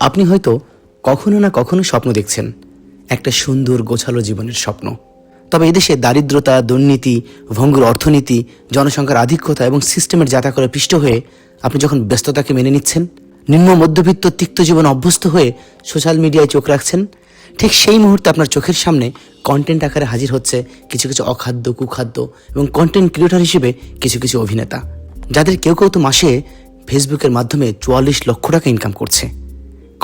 আপনি হয়তো কখনো না কখনো স্বপ্ন দেখছেন, একটা সুন্দর গোছালো জীবনের স্বপ্ন। তবে এদেশে দারিদ্রতা, দুর্নীতি, ভঙ্গুর অর্থনীতি, জনসংখ্যার আধিক্যতা এবং সিস্টেমের যাতা করে পিষ্ট হয়ে আপনি যখন ব্যস্ততাকে মেনে নিচ্ছেন, নিম্ন মধ্যবিত্ত তিক্ত জীবন অভ্যস্ত হয়ে সোশ্যাল মিডিয়ায় চোখ রাখছেন, ঠিক সেই মুহূর্তে আপনার চোখের সামনে কন্টেন্ট আকারে হাজির হচ্ছে কিছু কিছু অখাদ্য, কুখাদ্য এবং কন্টেন্ট ক্রিয়েটর হিসেবে কিছু কিছু অভিনেতা, যাদের কেউ কেউ তো মাসে ফেসবুকের মাধ্যমে 44 লক্ষ টাকা ইনকাম করছে।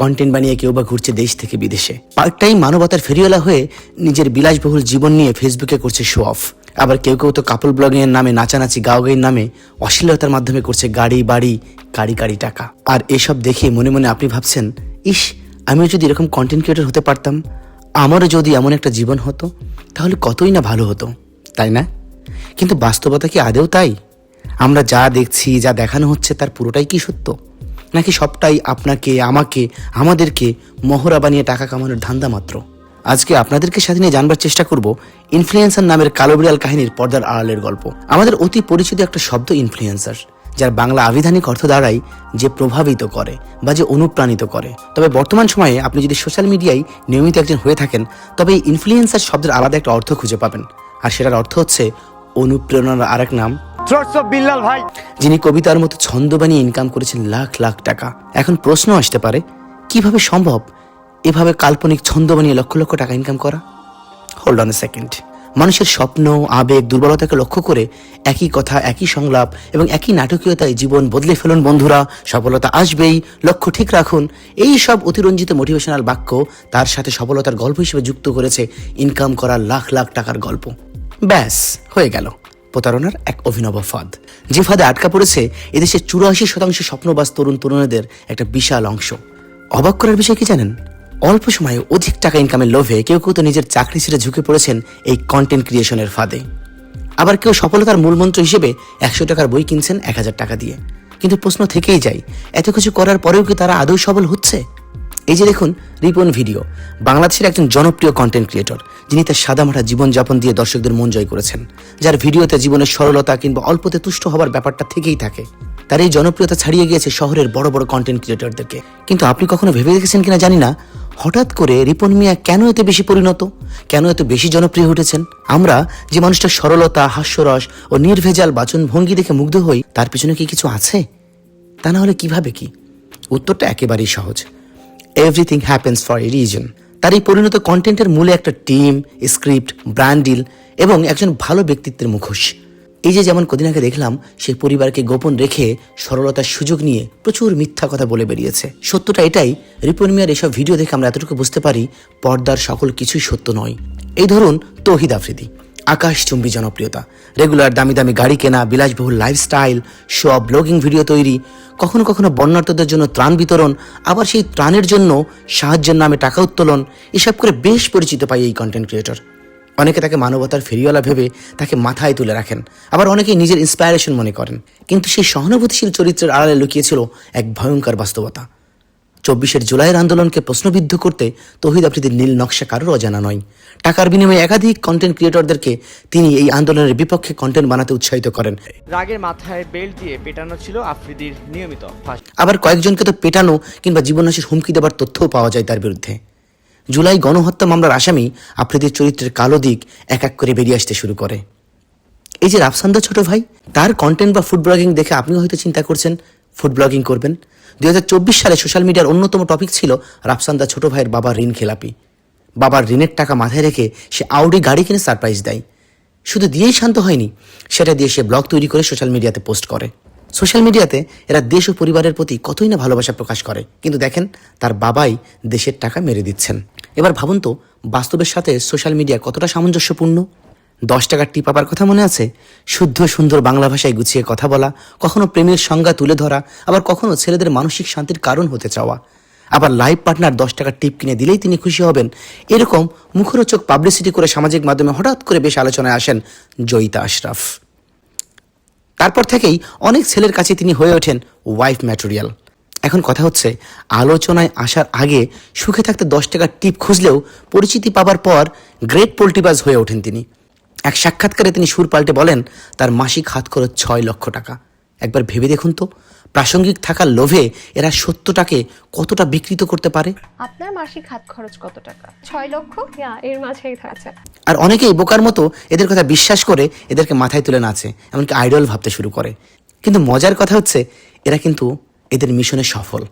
কন্টেন্ট বানিয়ে কেউ বা ঘুরছে দেশ থেকে বিদেশে, পার্ট টাইম মানবতার ফেরিওয়ালা হয়ে নিজের বিলাসবহুল জীবন নিয়ে ফেসবুকে করছে শো অফ। আবার কেউ কেউ তো কাপল ব্লগিং এর নামে, নাচানাচি, গাওয়াগাইয়ের নামে অশ্লীলতার মাধ্যমে করছে গাড়ি বাড়ি, কাড়ি কাড়ি টাকা। আর এসব দেখে মনে মনে আপনি ভাবছেন, ইস, আমিও যদি এরকম কন্টেন্ট ক্রিয়েটর হতে পারতাম, আমারও যদি এমন একটা জীবন হতো, তাহলে কতই না ভালো হতো, তাই না? কিন্তু বাস্তবতা কি আদেও তাই? আমরা যা দেখছি, যা দেখানো হচ্ছে, তার পুরোটাই কি সত্য, নাকি সবটাই আপনাকে, আমাকে, আমাদেরকে মহড়া বানিয়ে টাকা কামানোর ধান্দা মাত্র? আজকে আপনাদেরকে সাথে নিয়ে জানবার চেষ্টা করব ইনফ্লুয়েন্সার নামের কালো বিড়াল কাহিনীর পর্দার আড়ালের গল্প। আমাদের অতি পরিচিত একটা শব্দ ইনফ্লুয়েন্সার, যার বাংলা আবিধানিক অর্থ দাঁড়ায় যে প্রভাবিত করে বা যে অনুপ্রাণিত করে। তবে বর্তমান সময়ে আপনি যদি সোশ্যাল মিডিয়ায় নিয়মিত একজন হয়ে থাকেন, তবে এই ইনফ্লুয়েন্সার শব্দের আলাদা একটা অর্থ খুঁজে পাবেন, আর সেটার অর্থ হচ্ছে অনুপ্রেরণার আরেক নাম, বিল্লাল ভাই, যিনি কবিতার মতো ছন্দ বানিয়ে ইনকাম করেছেন লাখ লাখ টাকা। এখন প্রশ্ন আসতে পারে, কিভাবে সম্ভব এভাবে কাল্পনিক ছন্দ বানিয়ে লক্ষ লক্ষ টাকা ইনকাম করা? Hold on a second. মানুষের স্বপ্ন, আবেগ, দুর্বলতাকে লক্ষ্য করে একই কথা, একই সংলাপ এবং একই নাটকীয়তায় জীবন বদলে ফেলুন বন্ধুরা, সফলতা আসবেই, লক্ষ্য ঠিক রাখুন, এই সব অতিরঞ্জিত মোটিভেশনাল বাক্য তার সাথে সফলতার গল্প হিসেবে যুক্ত করেছে ইনকাম করার লাখ লাখ টাকার গল্প। ব্যাস, হয়ে গেল প্রতারণার এক অভিনব ফাঁদ, যে ফাঁদে আটকা পড়েছে এদেশের 84% স্বপ্নবাজ তরুণ তরুণীদের একটা বিশাল অংশ। অবাক করার বিষয় কি জানেন? অল্প সময়ে অধিক টাকা ইনকামের লোভে কেউ কেউ তো নিজের চাকরি ছেড়ে ঝুঁকে পড়েছেন এই কন্টেন্ট ক্রিয়েশনের ফাঁদে। আবার কেউ সফলতার মূলমন্ত্র হিসেবে 100 টাকার বই কিনছেন 1000 টাকা দিয়ে। কিন্তু প্রশ্ন থেকেই যায়, এত কিছু করার পরেও কি তারা আদৌ সফল হচ্ছে? এই যে দেখুন, রিপন ভিডিও, বাংলাদেশের একজন জনপ্রিয় কন্টেন্ট ক্রিয়েটর, যিনি তার সাদামাটা জীবনযাপন দিয়ে দর্শকদের মন জয় করেছেন, যার ভিডিওতে জীবনের সরলতা কিংবা অল্পতে তুষ্ট হবার ব্যাপারটা থেকেই থাকে। তার এই জনপ্রিয়তা ছাড়িয়ে গিয়েছে শহরের বড় বড় কন্টেন্ট ক্রিয়েটরদেরকে। কিন্তু আপনি কখনো ভেবে দেখেছেন কিনা জানি না, হঠাৎ করে রিপন মিয়া কেন এত বেশি পরিণত, কেন এত বেশি জনপ্রিয় উঠেছেন? আমরা যে মানুষটার সরলতা, হাস্যরস ও নির্ভেজাল বাচন ভঙ্গি দেখে মুগ্ধ হই, তার পিছনে কি কিছু আছে? তা না হলে কিভাবে কি? উত্তরটা একেবারেই সহজ। Everything happens for a reason. তার এই পরিণত কন্টেন্টের মূলে একটা টিম, স্ক্রিপ্ট, ব্র্যান্ড ডিল এবং একজন ভালো ব্যক্তিত্বের মুখোশ। এই যে যেমন কদিন আগে দেখলাম, সেই পরিবারকে গোপন রেখে সরলতার সুযোগ নিয়ে প্রচুর মিথ্যা কথা বলে বেরিয়েছে। সত্যটা এটাই, রিপন মিয়ার এসব ভিডিও দেখে আমরা এতটুকু বুঝতে পারি, পর্দার সকল কিছুই সত্য নয়। এই ধরুন তৌহিদ আফ্রিদি, আকাশচুম্বী জনপ্রিয়তা, রেগুলার দামি দামি গাড়ি কেনা, বিলাসবহুল লাইফস্টাইল, সব ব্লগিং ভিডিও তৈরি, কখনো কখনো বন্যার্তদের জন্য ত্রাণ বিতরণ, আবার সেই ত্রাণের জন্য সাহায্যের নামে টাকা উত্তোলন, এসব করে বেশ পরিচিত পাই এই কন্টেন্ট ক্রিয়েটর। অনেকে তাকে মানবতার ফেরিওয়ালা ভেবে তাকে মাথায় তুলে রাখেন, আবার অনেকেই নিজের ইন্সপায়ারেশন মনে করেন। কিন্তু সেই সহানুভূতিশীল চরিত্রের আড়ালে লুকিয়েছিল এক ভয়ঙ্কর বাস্তবতা। 24 জুলাইয়ের আন্দোলনকে প্রশ্নবিদ্ধ করতে তৌহিদ আফ্রিদির নীল নকশা কারোর অজানা নয়। টাকার বিনিময়ে একাধিক কন্টেন্ট ক্রিয়েটরদেরকে তিনি এই আন্দোলনের বিপক্ষে কন্টেন্ট বানাতে উৎসাহিত করেন। রাগের মাথায় বেল্ট দিয়ে পেটানো ছিল আফ্রিদির নিয়মিত। আবার কয়েকজনকে তো পেটানো কিংবা জীবননাশের হুমকি দেবার তথ্যও পাওয়া যায় তার বিরুদ্ধে। জুলাই গণহত্যা মামলার আসামি আফ্রিদির চরিত্রের কালো দিক এক এক করে বেরিয়ে আসতে শুরু করে। এই যে রাফসান্দা ছোট ভাই, তার কন্টেন্ট বা ফুড ব্লগিং দেখে আপনিও হয়তো চিন্তা করছেন ফুড ব্লগিং করবেন। 2024 সালে সোশ্যাল মিডিয়ার অন্যতম টপিক ছিল রাফসান্দা ছোট ভাইয়ের বাবার ঋণ খেলাপি। বাবার ঋণের টাকা মাথায় রেখে সে আউডি গাড়ি কিনে সারপ্রাইজ দেয়। শুধু দিয়েই শান্ত হয়নি, সেটা দিয়ে সে ব্লগ তৈরি করে সোশ্যাল মিডিয়াতে পোস্ট করে। সোশ্যাল মিডিয়াতে এরা দেশ ও পরিবারের প্রতি কতই না ভালোবাসা প্রকাশ করে, কিন্তু দেখেন তার বাবাই দেশের টাকা মেরে দিচ্ছেন। এবার ভাবুন তো, বাস্তবের সাথে সোশ্যাল মিডিয়া কতটা সামঞ্জস্যপূর্ণ। 10 টাকার টিপ পাবার কথা মনে আছে? শুদ্ধ সুন্দর বাংলা ভাষায় গুছিয়ে কথা বলা, কখনো প্রেমের সংজ্ঞা তুলে ধরা, আবার কখনো ছেলেদের মানসিক শান্তির কারণ হতে চাওয়া। আবার লাইভ পার্টনার 10 টাকার টিপ কিনে দিলেই তিনি খুশি হবেন, এরকম মুখরোচক পাবলিসিটি করে সামাজিক মাধ্যমে হঠাৎ করে বেশ আলোচনায় আসেন জয়িতা আশরাফ। তারপর থেকেই অনেক ছেলের কাছে তিনি হয়ে ওঠেন ওয়াইফ ম্যাটেরিয়াল। এখন কথা হচ্ছে, আলোচনায় আসার আগে সুখে থাকতে 10 টাকার টিপ খুঁজলেও পরিচিতি পাবার পর গ্রেট পোল্টিবাজ হয়ে ওঠেন তিনি। এক সাক্ষাৎকারে তিনি সুর পাল্টে বলেন তার মাসিক হাত খরচ 6 লক্ষ টাকা। একবার ভেবে দেখুন তো, প্রাসঙ্গিক থাকার লোভে এরা সত্যটাকে কতটা বিকৃত করতে পারে। আপনার মাসিক হাত খরচ কত টাকা? 6 লক্ষ? এর মাঝেই থাকছে। আর অনেকেই বোকার মতো এদের কথা বিশ্বাস করে এদেরকে মাথায় তুলে নাচে, এমনকি আইডল ভাবতে শুরু করে। কিন্তু মজার কথা হচ্ছে এরা কিন্তু এদের মিশনে সফল।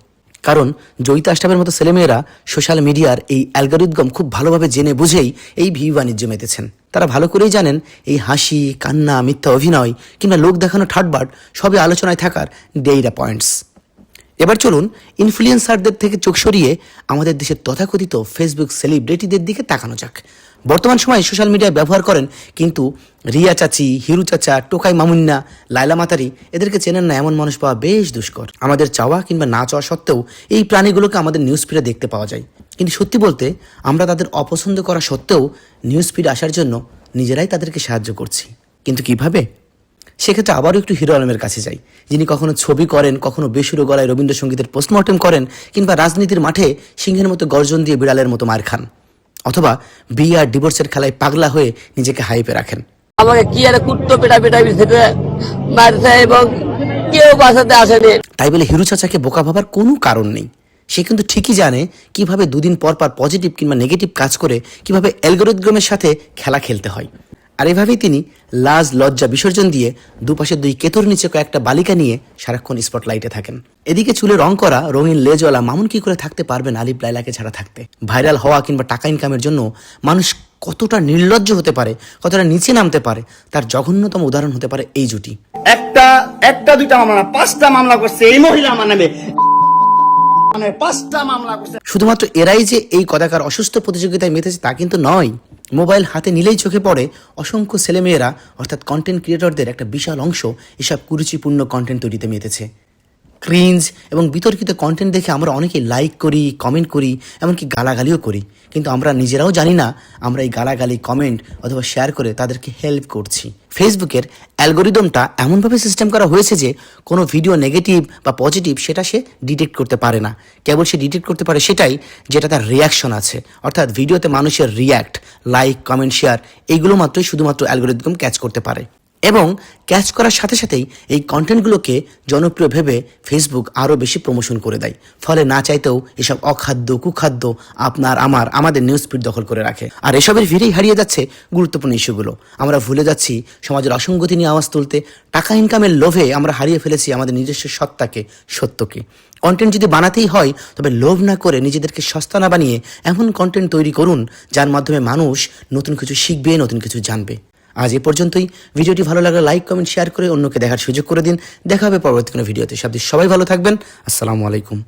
কারণ জয়িতা আশরাফের মতো ছেলেমেয়েরা সোশ্যাল মিডিয়ার এই অ্যালগরিদম খুব ভালোভাবে জেনে বুঝেই এই ভিউ বাণিজ্য মেতেছেন। তারা ভালো করেই জানেন এই হাসি, কান্না, মিথ্যা অভিনয় কিংবা লোক দেখানো ঠাটবাট সবই আলোচনায় থাকার ডেইরা পয়েন্টস। এবার চলুন ইনফ্লুয়েন্সারদের থেকে চোখ সরিয়ে আমাদের দেশের তথাকথিত ফেসবুক সেলিব্রিটিদের দিকে তাকানো যাক। বর্তমান সময়ে সোশ্যাল মিডিয়া ব্যবহার করেন, কিন্তু রিয়া চাচি, হিরু চাচা, টোকাই মামুন্না, লায়লা মাতারি এদেরকে চেনেন না এমন মানুষ পাওয়া বেশ দুষ্কর। আমাদের চাওয়া কিংবা না চাওয়া সত্ত্বেও এই প্রাণীগুলোকে আমাদের নিউজ ফিডে দেখতে পাওয়া যায়। কিন্তু সত্যি বলতে আমরা তাদের অপছন্দ করা সত্ত্বেও নিউজ ফিড আসার জন্য নিজেরাই তাদেরকে সাহায্য করছি। কিন্তু কিভাবে? সেক্ষেত্রে আবারও একটু হিরো আলমের কাছে যাই, যিনি কখনো ছবি করেন, কখনো বেসুরো গলায় রবীন্দ্রসঙ্গীতের পোস্টমর্টেম করেন, কিংবা রাজনীতির মাঠে সিংহের মতো গর্জন দিয়ে বিড়ালের মতো মার খান, অথবা বিয়ে আর ডিভোর্সের খেলায় পাগলা হয়ে নিজেকে হাইপে রাখেন। আমাকে কি আর কুত্তো পেটা ভিতরে মারছে এবং কেউ বাঁচাতে আসেনি। তাই বলে হিরু চাচাকে বোকা ভাবার কোনো কারণ নেই। সে কিন্তু ঠিকই জানে কিভাবে দুদিন পর পর পজিটিভ কিংবা নেগেটিভ কাজ করে কিভাবে অ্যালগরিদমের সাথে খেলা খেলতে হয়। আর এভাবেই তিনি লাজ লজ্জা বিসর্জন দিয়ে দুপাশে 2 কেতর নিচে কয়েকটা বালিকা নিয়ে সারাক্ষণ স্পটলাইটে থাকেন। এদিকে চুলে রং করা রঙিন লেজওয়ালা মামুন কি করে থাকতে পারবেন আলিফ লায়লাকে ছাড়া থাকতে? ভাইরাল হওয়া কিংবা টাকা ইনকামের জন্য মানুষ কতটা নির্লজ্জ হতে পারে, কতটা নিচে নামতে পারে, তার জঘন্যতম উদাহরণ হতে পারে এই জুটি। একটা দুইটা মামলা না, 5টা মামলা করছে এই মহিলা আমার নামে, মানে 5টা মামলা করছে। শুধুমাত্র এরাই যে এই কদাকার অসুস্থ প্রতিযোগিতায় মেতেছে তা কিন্তু নয়। মোবাইল হাতে নিলেই চোখে পড়ে অসংখ্য ছেলেমেয়েরা অর্থাৎ কন্টেন্ট ক্রিয়েটরদের একটা বিশাল অংশ এসব কুরুচিপূর্ণ কন্টেন্ট তৈরিতে মেতেছে। ক্রিঞ্জ এবং বিতর্কিত কন্টেন্ট দেখে আমরা অনেকেই লাইক করি, কমেন্ট করি, এমনকি গালাগালিও করি, কিন্তু আমরা নিজেরাও জানি না আমরা এই গালাগালি, কমেন্ট অথবা শেয়ার করে তাদেরকে হেল্প করছি। ফেসবুকের অ্যালগরিদমটা এমনভাবে সিস্টেম করা হয়েছে যে কোনো ভিডিও নেগেটিভ বা পজিটিভ সেটা সে ডিটেক্ট করতে পারে না। কেবল সে ডিটেক্ট করতে পারে সেটাই যেটা তার রিয়াকশন আছে, অর্থাৎ ভিডিওতে মানুষের রিয়্যাক্ট, লাইক, কমেন্ট, শেয়ার এইগুলো মাত্রই শুধুমাত্র অ্যালগরিদম ক্যাচ করতে পারে। এবং ক্যাচ করার সাথে সাথেই এই কন্টেন্টগুলোকে জনপ্রিয় ভেবে ফেসবুক আরও বেশি প্রমোশন করে দেয়। ফলে না চাইতেও এসব অখাদ্য, কুখাদ্য আমাদের নিউজ ফিড দখল করে রাখে। আর এসবের ভিড়েই হারিয়ে যাচ্ছে গুরুত্বপূর্ণ ইস্যুগুলো। আমরা ভুলে যাচ্ছি সমাজের অসঙ্গতি নিয়ে আওয়াজ তুলতে। টাকা ইনকামের লোভে আমরা হারিয়ে ফেলেছি আমাদের নিজস্ব সত্তাকে, সত্যকে। কন্টেন্ট যদি বানাতেই হয় তবে লোভ না করে নিজেদেরকে সস্তা না বানিয়ে এমন কন্টেন্ট তৈরি করুন যার মাধ্যমে মানুষ নতুন কিছু শিখবে, নতুন কিছু জানবে। আজ এ পর্যন্তই। ভিডিওটি ভালো লাগলে লাইক, কমেন্ট, শেয়ার করে অন্যকে দেখার সুযোগ করে দিন। দেখা হবে পরবর্তী কোনো ভিডিওতে। সবাই ভালো থাকবেন। আসসালামু আলাইকুম।